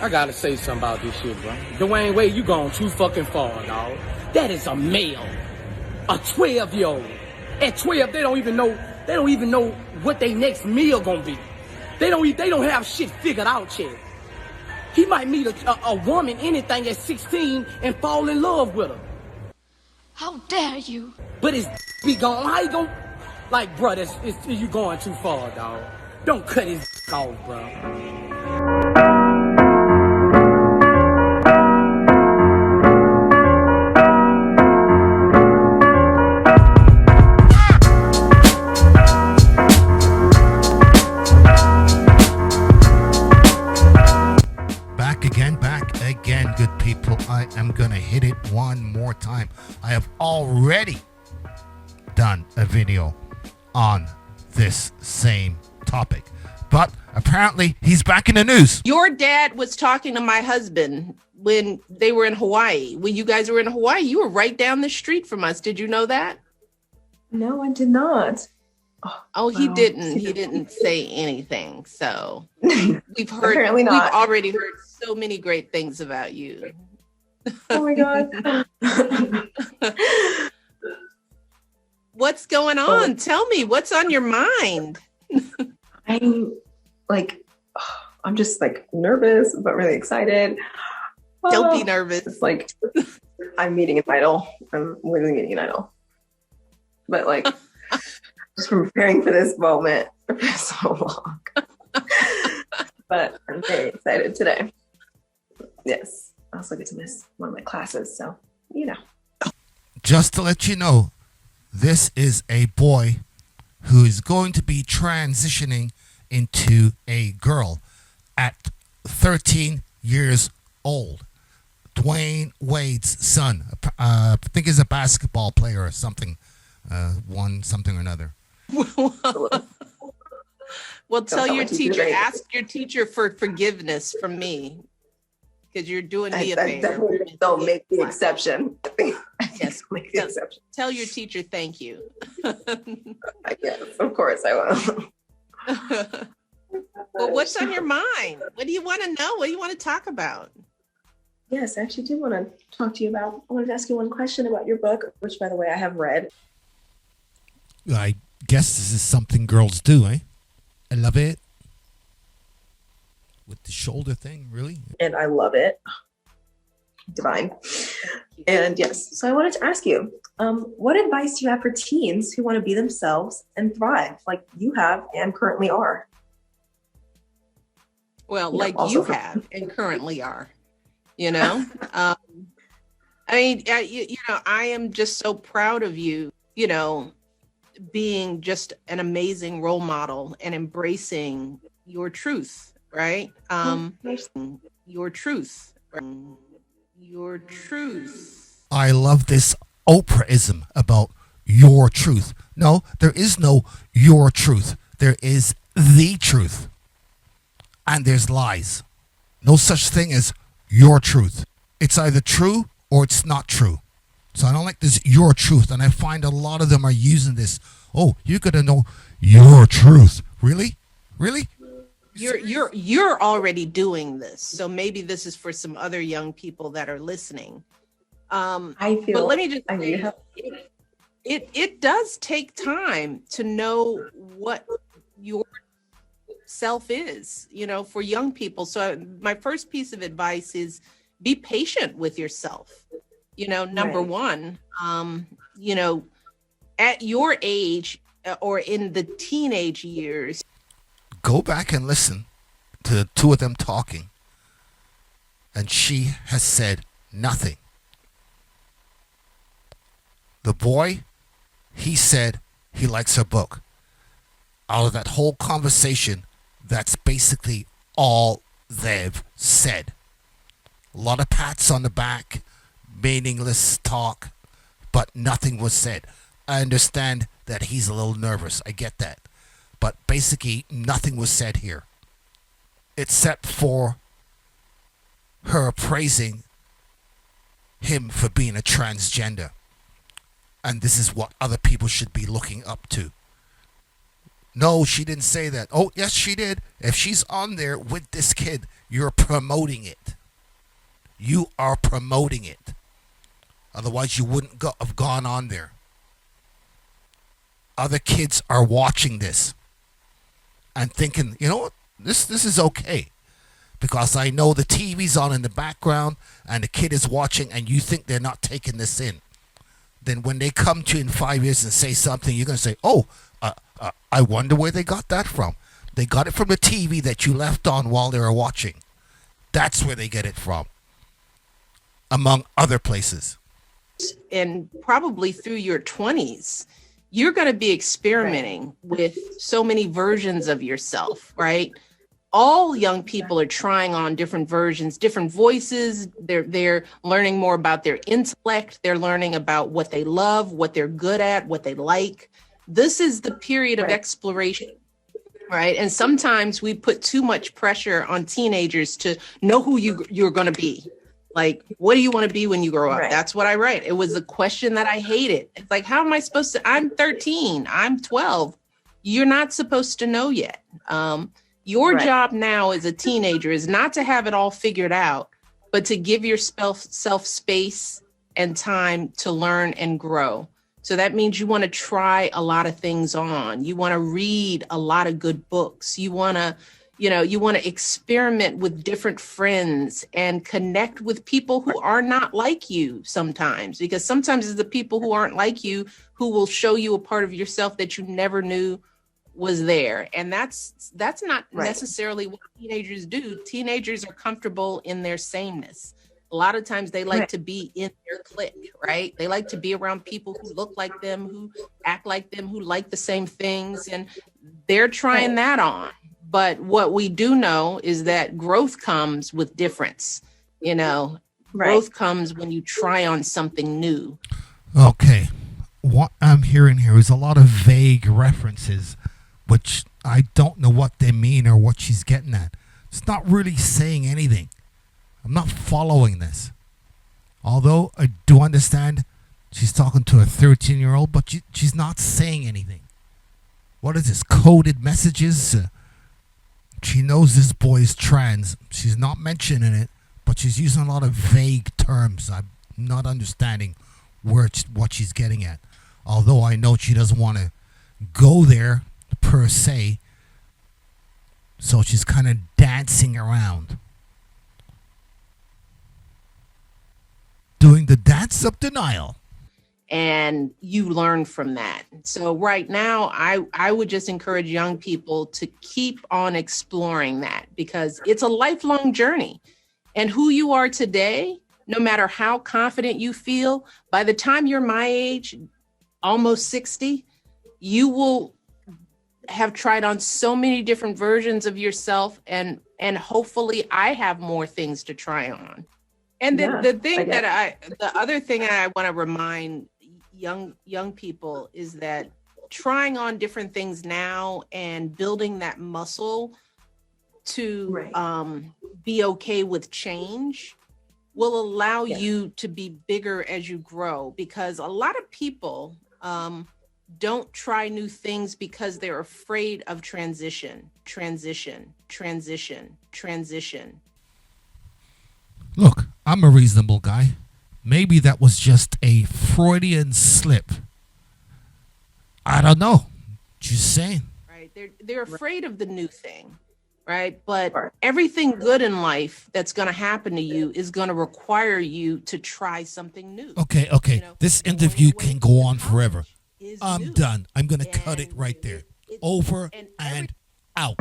I gotta say something about this shit, bro. Dwyane Wade, you gone too fucking far, dog. That is a male, a 12-year-old. At 12, they don't even know what their next meal gonna be. They don't have shit figured out yet. He might meet a woman, anything at 16 and fall in love with her. How dare you? But his be gone. How you gonna, like, bro, you going too far, dog. Don't cut his off, bro. Back again, good people. I am gonna hit it one more time. I have already done a video on this same topic, but apparently he's back in the news. Your dad was talking to my husband when they were in Hawaii. When you guys were in Hawaii, you were right down the street from us. Did you know that? No, I did not. Oh, he didn't. He didn't say anything. So we've Apparently not. We've already heard so many great things about you. Oh my God. What's going on? Tell me, what's on your mind? I'm just like nervous, but really excited. Don't be nervous. It's like I'm meeting an idol. I'm literally meeting an idol. But like just preparing for this moment for so long. But I'm very excited today. Yes. I also get to miss one of my classes, so Just to let you know, this is a boy who is going to be transitioning into a girl at 13 years old. Dwyane Wade's son. I think he's a basketball player or something. One something or another. Well, tell your teacher, ask your teacher for forgiveness from me, because you're doing me a favor. Definitely don't make the exception. Yes, make the exception. Tell your teacher thank you. I guess, of course I will. Well, what's on your mind? What do you want to know? What do you want to talk about? Yes, I actually do want to talk to you about. I wanted to ask you one question about your book, which, by the way, I have read. I guess this is something girls do, eh? I love it. With the shoulder thing, really? And I love it. Divine. And yes, so I wanted to ask you, what advice do you have for teens who want to be themselves and thrive like you have and currently are? Well, like you have and currently are, I mean, I am just so proud of you, being just an amazing role model and embracing your truth, right? Your truth. I love this Oprahism about your truth. No, there is no your truth. There is the truth. And there's lies. No such thing as your truth. It's either true or it's not true. So I don't like this your truth, and I find a lot of them are using this. Oh, you gotta know your truth. Really? Really? You're already doing this. So maybe this is for some other young people that are listening. I feel. But let me just say, it does take time to know what your self is, for young people. So my first piece of advice is be patient with yourself. Number one, at your age or in the teenage years. Go back and listen to the two of them talking. And she has said nothing. The boy, he said he likes her book. Out of that whole conversation, that's basically all they've said. A lot of pats on the back, meaningless talk, but nothing was said. I understand that he's a little nervous. I get that. But basically, nothing was said here. Except for her praising him for being a transgender. And this is what other people should be looking up to. No, she didn't say that. Oh, yes, she did. If she's on there with this kid, you're promoting it. You are promoting it. Otherwise, you wouldn't have gone on there. Other kids are watching this and thinking, you know what, this is okay. Because I know the TV's on in the background and the kid is watching and you think they're not taking this in. Then when they come to you in 5 years and say something, you're going to say, oh, I wonder where they got that from. They got it from the TV that you left on while they were watching. That's where they get it from, among other places. And probably through your 20s, you're going to be experimenting with so many versions of yourself, right? All young people are trying on different versions, different voices. They're learning more about their intellect. They're learning about what they love, what they're good at, what they like. This is the period of exploration, right? And sometimes we put too much pressure on teenagers to know who you're going to be. Like, what do you want to be when you grow up? That's what I write. It was a question that I hated. It's like, how am I supposed to? I'm 13. I'm 12. You're not supposed to know yet. Your job now as a teenager is not to have it all figured out, but to give yourself space and time to learn and grow. So that means you want to try a lot of things on. You want to read a lot of good books. You want to experiment with different friends and connect with people who are not like you sometimes, because sometimes it's the people who aren't like you who will show you a part of yourself that you never knew was there. And that's not necessarily what teenagers do. Teenagers are comfortable in their sameness. A lot of times they like to be in their clique, right? They like to be around people who look like them, who act like them, who like the same things. And they're trying that on. But what we do know is that growth comes with difference. Growth comes when you try on something new. Okay. What I'm hearing here is a lot of vague references, which I don't know what they mean or what she's getting at. It's not really saying anything. I'm not following this. Although I do understand she's talking to a 13-year-old, but she's not saying anything. What is this? Coded messages? She knows this boy is trans. She's not mentioning it, but she's using a lot of vague terms. I'm not understanding what she's getting at. Although I know she doesn't want to go there per se, so she's kind of dancing around. Doing the dance of denial. And you learn from that. So right now, I would just encourage young people to keep on exploring that, because it's a lifelong journey. And who you are today, no matter how confident you feel, by the time you're my age, almost 60, you will have tried on so many different versions of yourself. And hopefully I have more things to try on. And then the other thing I want to remind young people is that trying on different things now and building that muscle to be okay with change will allow you to be bigger as you grow, because a lot of people don't try new things because they're afraid of transition. Look, I'm a reasonable guy. Maybe that was just a Freudian slip. I don't know. Just saying. Right. They're afraid of the new thing, right? But everything good in life that's going to happen to you is going to require you to try something new. Okay. This interview can go on forever. I'm done. I'm going to cut it right there. Over and out.